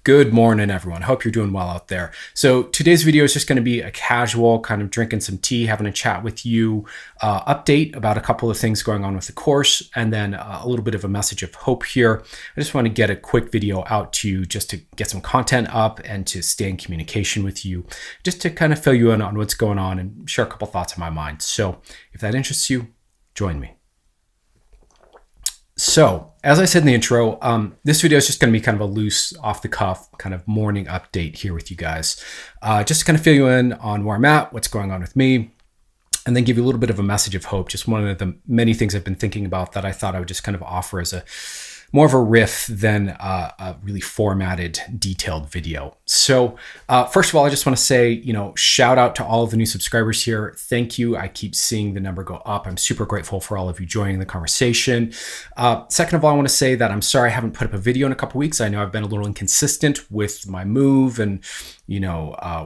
Good morning, everyone. Hope you're doing well out there. So today's video is just going to be a casual kind of drinking some tea, having a chat with you, update about a couple of things going on with the course, and then a little bit of a message of hope here. I just want to get a quick video out to you just to get some content up and to stay in communication with you, just to kind of fill you in on what's going on and share a couple thoughts in my mind. So if that interests you, join me. So, as I said in the intro, this video is just going to be kind of a loose, off-the-cuff kind of morning update here with you guys. Just to kind of fill you in on where I'm at, what's going on with me, and then give you a little bit of a message of hope. Just one of the many things I've been thinking about that I thought I would just kind of offer as a more of a riff than a really formatted, detailed video. So first of all, I just want to say, shout out to all of the new subscribers here. Thank you. I keep seeing the number go up. I'm super grateful for all of you joining the conversation. Second of all, I want to say that I'm sorry I haven't put up a video in a couple weeks. I know I've been a little inconsistent with my move and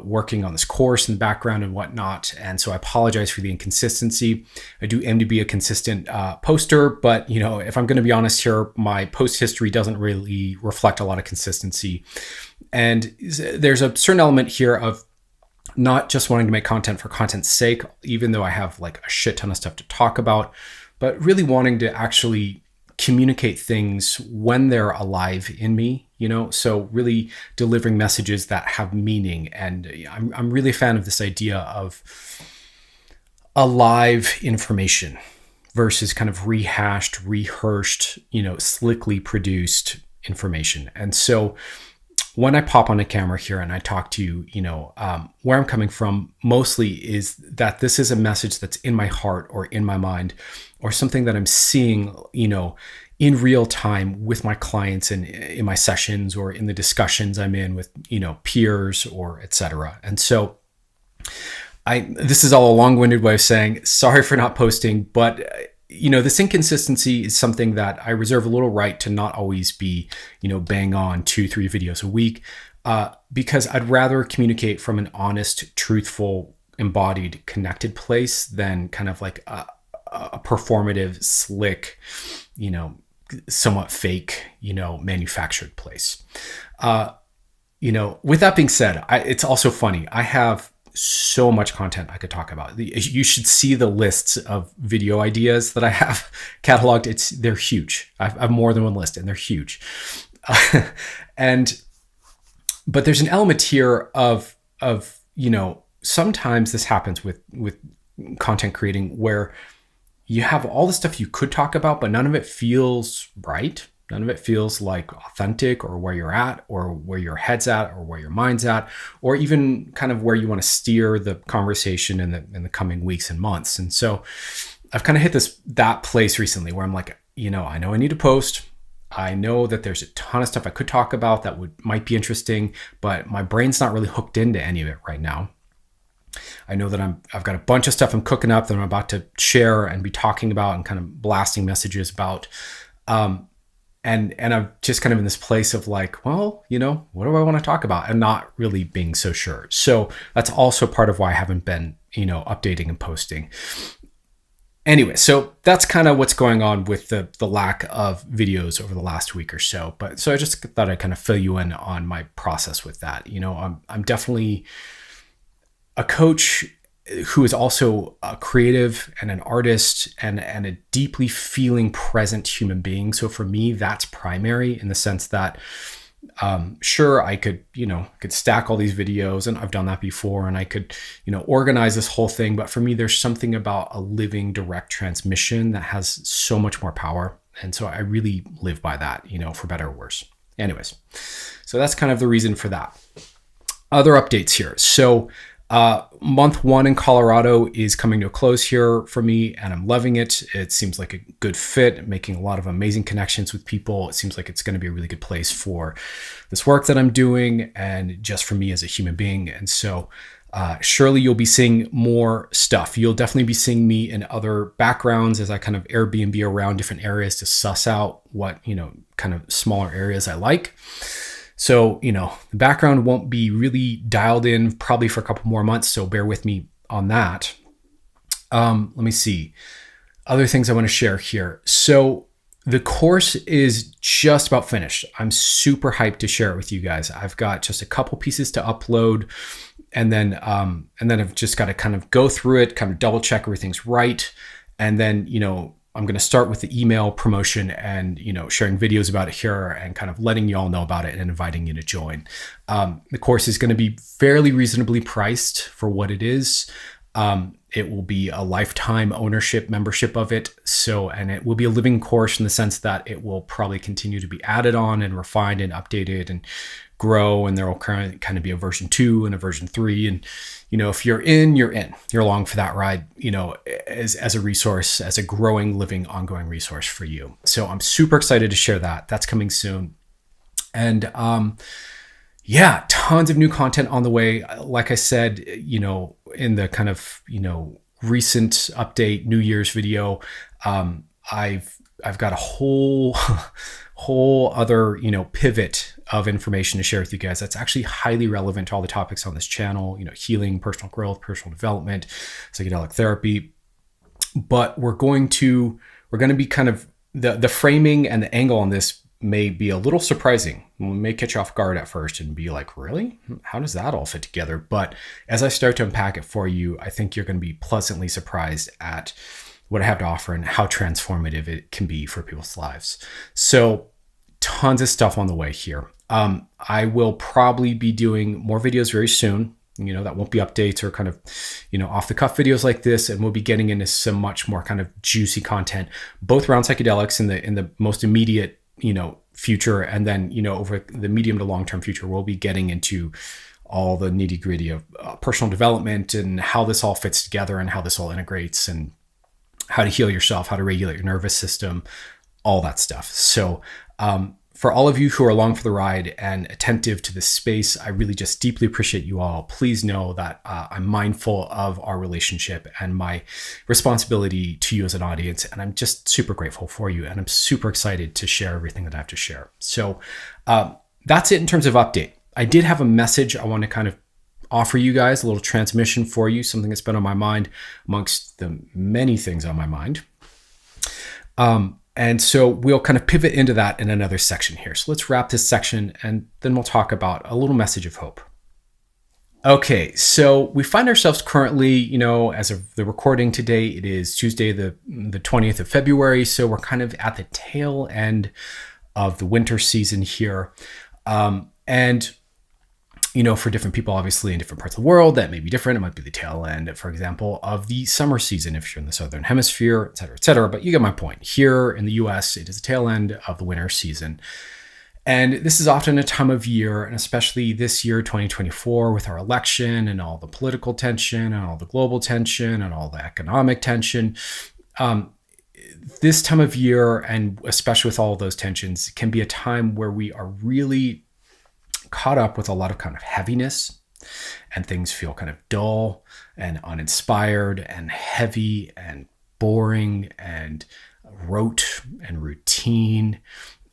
working on this course in the background and whatnot. And so I apologize for the inconsistency. I do aim to be a consistent poster, but if I'm going to be honest here, my post history doesn't really reflect a lot of consistency. And there's a certain element here of not just wanting to make content for content's sake, even though I have like a shit ton of stuff to talk about, but really wanting to actually communicate things when they're alive in me, so really delivering messages that have meaning. And I'm really a fan of this idea of alive information versus kind of rehashed, rehearsed, slickly produced information. And so when I pop on a camera here and I talk to you, where I'm coming from mostly is that this is a message that's in my heart or in my mind or something that I'm seeing, in real time with my clients and in my sessions or in the discussions I'm in with, peers or et cetera. And so this is all a long-winded way of saying sorry for not posting, but this inconsistency is something that I reserve a little right to not always be, bang on 2-3 videos a week, because I'd rather communicate from an honest, truthful, embodied, connected place than kind of like a performative, slick, somewhat fake, manufactured place. With that being said, it's also funny. I have so much content I could talk about. You should see the lists of video ideas that I have cataloged. They're huge. I have more than one list and they're huge. But there's an element here of sometimes this happens with content creating where you have all the stuff you could talk about, but none of it feels right. None of it feels like authentic or where you're at or where your head's at or where your mind's at, or even kind of where you want to steer the conversation in the coming weeks and months. And so I've kind of hit that place recently where I'm like, I know I need to post. I know that there's a ton of stuff I could talk about that might be interesting, but my brain's not really hooked into any of it right now. I know that I've got a bunch of stuff I'm cooking up that I'm about to share and be talking about and kind of blasting messages about. And I'm just kind of in this place of like, well, what do I want to talk about? And not really being so sure. So that's also part of why I haven't been, updating and posting. Anyway, so that's kind of what's going on with the lack of videos over the last week or so. So I just thought I'd kind of fill you in on my process with that. I'm definitely a coach who is also a creative and an artist and a deeply feeling present human being. So for me, that's primary in the sense that, sure, I could stack all these videos, and I've done that before, and I could, organize this whole thing. But for me, there's something about a living direct transmission that has so much more power. And so I really live by that, for better or worse. Anyways, so that's kind of the reason for that. Other updates here. So, month 1 in Colorado is coming to a close here for me, and I'm loving it. It seems like a good fit, making a lot of amazing connections with people. It seems like it's going to be a really good place for this work that I'm doing and just for me as a human being. And so surely you'll be seeing more stuff. You'll definitely be seeing me in other backgrounds as I kind of Airbnb around different areas to suss out what, kind of smaller areas I like. So, the background won't be really dialed in probably for a couple more months, so bear with me on that. Let me see. Other things I want to share here. So The course is just about finished. I'm super hyped to share it with you guys. I've got just a couple pieces to upload, and then I've just got to kind of go through it, kind of double check everything's right, and then I'm going to start with the email promotion and sharing videos about it here and kind of letting you all know about it and inviting you to join. The course is going to be fairly reasonably priced for what it is. It will be a lifetime ownership membership of it. And it will be a living course in the sense that it will probably continue to be added on and refined and updated and grow. And there will kind of be a version 2 and a version 3. And, if you're in, you're in. You're along for that ride, as a resource, as a growing, living, ongoing resource for you. So I'm super excited to share that. That's coming soon. And, yeah, tons of new content on the way. Like I said, in the kind of, recent update New Year's video, I've got a whole other, pivot of information to share with you guys. That's actually highly relevant to all the topics on this channel, healing, personal growth, personal development, psychedelic therapy. But we're going to be kind of the framing and the angle on this may be a little surprising. We may catch you off guard at first and be like, really? How does that all fit together? But as I start to unpack it for you, I think you're going to be pleasantly surprised at what I have to offer and how transformative it can be for people's lives. So tons of stuff on the way here. I will probably be doing more videos very soon. That won't be updates or kind of, off the cuff videos like this. And we'll be getting into some much more kind of juicy content, both around psychedelics in the most immediate future, and then over the medium to long-term future, we'll be getting into all the nitty-gritty of personal development and how this all fits together and how this all integrates and how to heal yourself, how to regulate your nervous system, all that stuff. So for all of you who are along for the ride and attentive to this space, I really just deeply appreciate you all. Please know that I'm mindful of our relationship and my responsibility to you as an audience. And I'm just super grateful for you. And I'm super excited to share everything that I have to share. So that's it in terms of update. I did have a message I want to kind of offer you guys, a little transmission for you, something that's been on my mind amongst the many things on my mind. And so we'll kind of pivot into that in another section here. So let's wrap this section and then we'll talk about a little message of hope. Okay, so we find ourselves currently, as of the recording today, it is Tuesday, the 20th of February. So we're kind of at the tail end of the winter season here. And for different people, obviously in different parts of the world, that may be different. It might be the tail end, for example, of the summer season if you're in the Southern Hemisphere, et cetera, et cetera. But you get my point. Here in the US, it is the tail end of the winter season. And this is often a time of year, and especially this year, 2024, with our election and all the political tension and all the global tension and all the economic tension. This time of year, and especially with all of those tensions, can be a time where we are really caught up with a lot of kind of heaviness, and things feel kind of dull and uninspired and heavy and boring and rote and routine.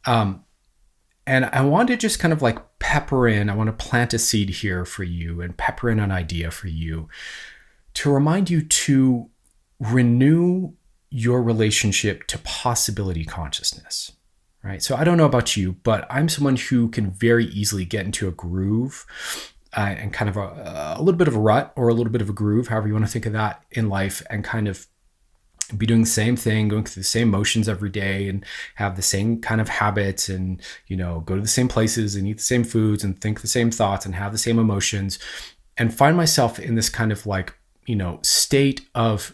And I want to just kind of like pepper in, I want to plant a seed here for you and pepper in an idea for you to remind you to renew your relationship to possibility consciousness. Right. So I don't know about you, but I'm someone who can very easily get into a groove and kind of a little bit of a rut or a little bit of a groove, however you want to think of that in life, and kind of be doing the same thing, going through the same motions every day and have the same kind of habits and, go to the same places and eat the same foods and think the same thoughts and have the same emotions and find myself in this kind of like, state of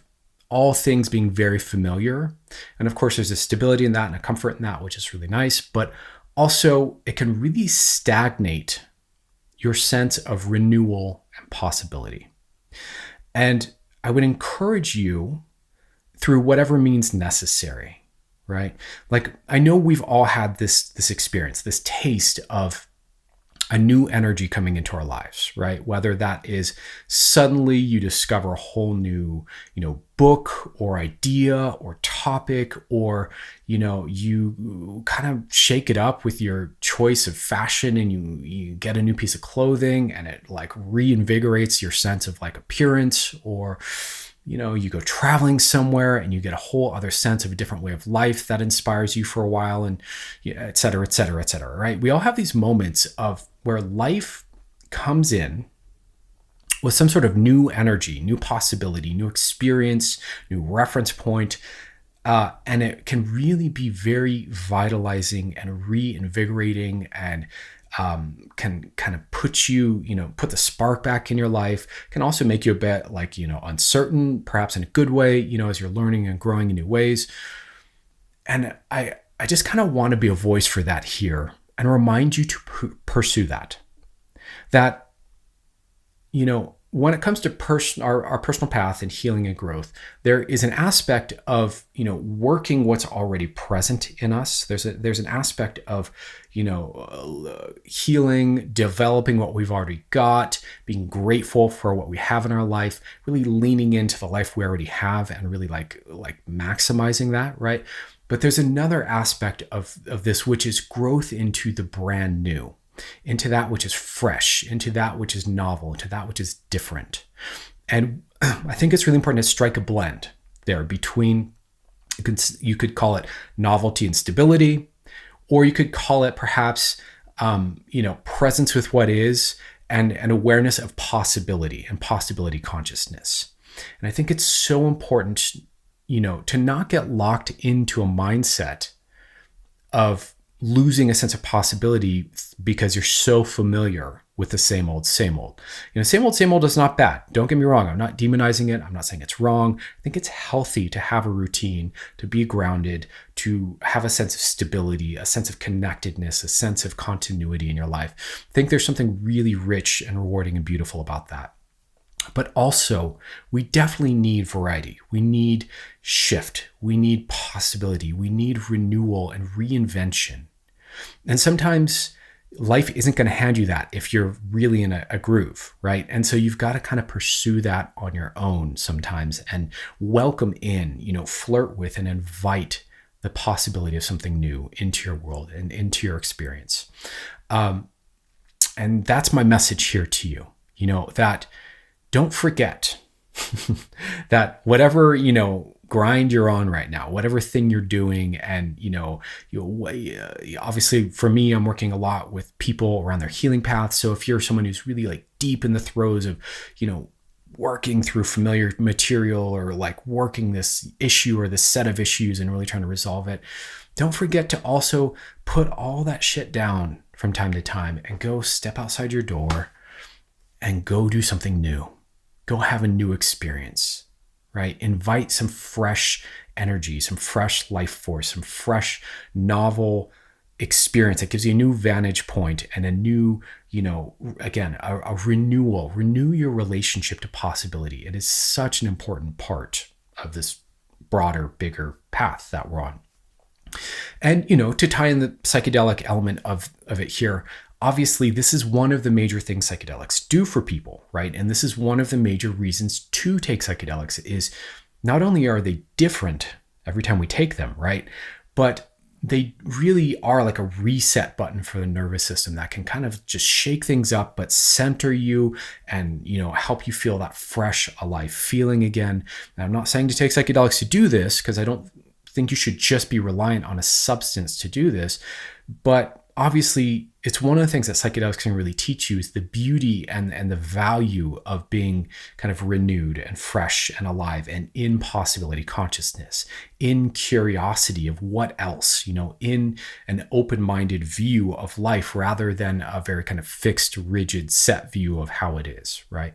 all things being very familiar. And of course, there's a stability in that and a comfort in that, which is really nice. But also, it can really stagnate your sense of renewal and possibility. And I would encourage you through whatever means necessary, right? Like, I know we've all had this experience, this taste of a new energy coming into our lives, right? Whether that is suddenly you discover a whole new, book or idea or topic, or, you kind of shake it up with your choice of fashion and you get a new piece of clothing and it like reinvigorates your sense of like appearance, or, you go traveling somewhere and you get a whole other sense of a different way of life that inspires you for a while, and et cetera, et cetera, et cetera, right? We all have these moments of where life comes in with some sort of new energy, new possibility, new experience, new reference point. And it can really be very vitalizing and reinvigorating, and can kind of put put the spark back in your life. Can also make you a bit like, uncertain, perhaps in a good way, as you're learning and growing in new ways. And I just kind of want to be a voice for that here and remind you to pursue that. That, when it comes to our personal path and healing and growth, there is an aspect of, working what's already present in us. There's an aspect of, healing, developing what we've already got, being grateful for what we have in our life, really leaning into the life we already have and really like maximizing that, right? But there's another aspect of this, which is growth into the brand new, into that which is fresh, into that which is novel, into that which is different. And I think it's really important to strike a blend there between, you could call it novelty and stability, or you could call it perhaps, presence with what is, and an awareness of possibility and possibility consciousness. And I think it's so important, to not get locked into a mindset of losing a sense of possibility because you're so familiar with the same old, same old. Same old is not bad. Don't get me wrong. I'm not demonizing it. I'm not saying it's wrong. I think it's healthy to have a routine, to be grounded, to have a sense of stability, a sense of connectedness, a sense of continuity in your life. I think there's something really rich and rewarding and beautiful about that. But also, we definitely need variety. We need shift. We need possibility. We need renewal and reinvention. And sometimes life isn't going to hand you that if you're really in a groove, right? And so you've got to kind of pursue that on your own sometimes and welcome in, flirt with and invite the possibility of something new into your world and into your experience. And that's my message here to you, that don't forget that whatever, grind you're on right now, whatever thing you're doing. And, obviously for me, I'm working a lot with people around their healing paths. So if you're someone who's really like deep in the throes of, working through familiar material, or like working this issue or this set of issues and really trying to resolve it, don't forget to also put all that shit down from time to time and go step outside your door and go do something new. Go have a new experience, right? Invite some fresh energy, some fresh life force, some fresh novel experience that gives you a new vantage point and a new, again, a renewal. Renew your relationship to possibility. It is such an important part of this broader, bigger path that we're on. And, to tie in the psychedelic element of it here, obviously, this is one of the major things psychedelics do for people, right? And this is one of the major reasons to take psychedelics is not only are they different every time we take them, right? But they really are like a reset button for the nervous system that can kind of just shake things up, but center you and, help you feel that fresh, alive feeling again. Now, I'm not saying to take psychedelics to do this, because I don't think you should just be reliant on a substance to do this. But obviously, it's one of the things that psychedelics can really teach you is the beauty and the value of being kind of renewed and fresh and alive and in possibility consciousness, in curiosity of what else, in an open-minded view of life rather than a very kind of fixed, rigid, set view of how it is, right?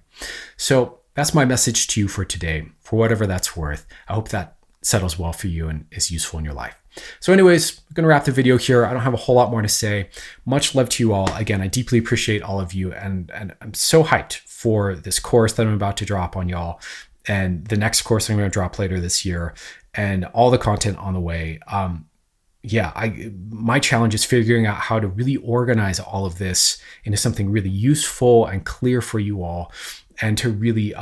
So that's my message to you for today, for whatever that's worth. I hope that settles well for you and is useful in your life. So anyways, I'm going to wrap the video here. I don't have a whole lot more to say. Much love to you all. Again, I deeply appreciate all of you. And I'm so hyped for this course that I'm about to drop on y'all, and the next course I'm going to drop later this year, and all the content on the way. My challenge is figuring out how to really organize all of this into something really useful and clear for you all, and to really,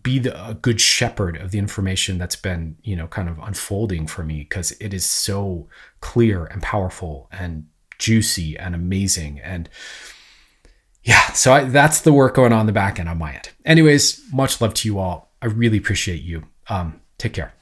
be a good shepherd of the information that's been, kind of unfolding for me, because it is so clear and powerful and juicy and amazing. And so that's the work going on in the back end on my end. Anyways, much love to you all. I really appreciate you. Take care.